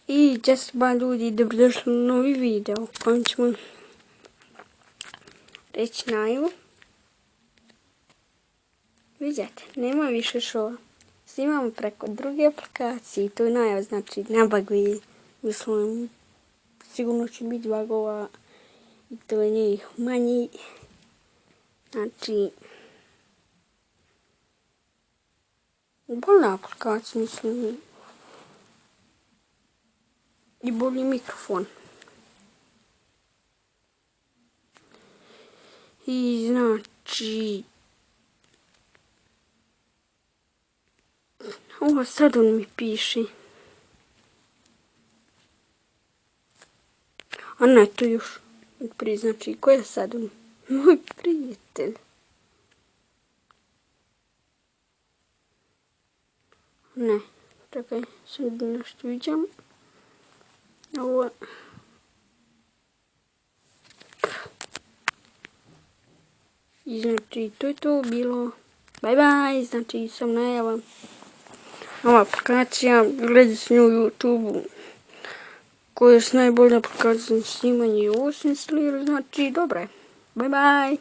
I časba ljudi, dobrodošli u novi video u kojem ćemo reći najavu. Vidite, nema više šova. Snimamo preko druge aplikacije i to je najava, znači na bagvi. Mislim, sigurno će biti bagova i to je njih manji. Znači, bolna aplikacija, mislim. I bolji mikrofon. I znači, ovo sad on mi piše. A ne, to još prije, znači, ko je sad on? Moj prijatelj. Ne, čekaj, sad nešto viđam. Ovo. I znači, to je to bilo. Bye bye, znači, sam najava. Ova aplikacija, gledaj s nju u YouTube-u. Koja je najbolja aplikacija za snimanje i ovo sam instalirao, znači, dobra je. Bye bye.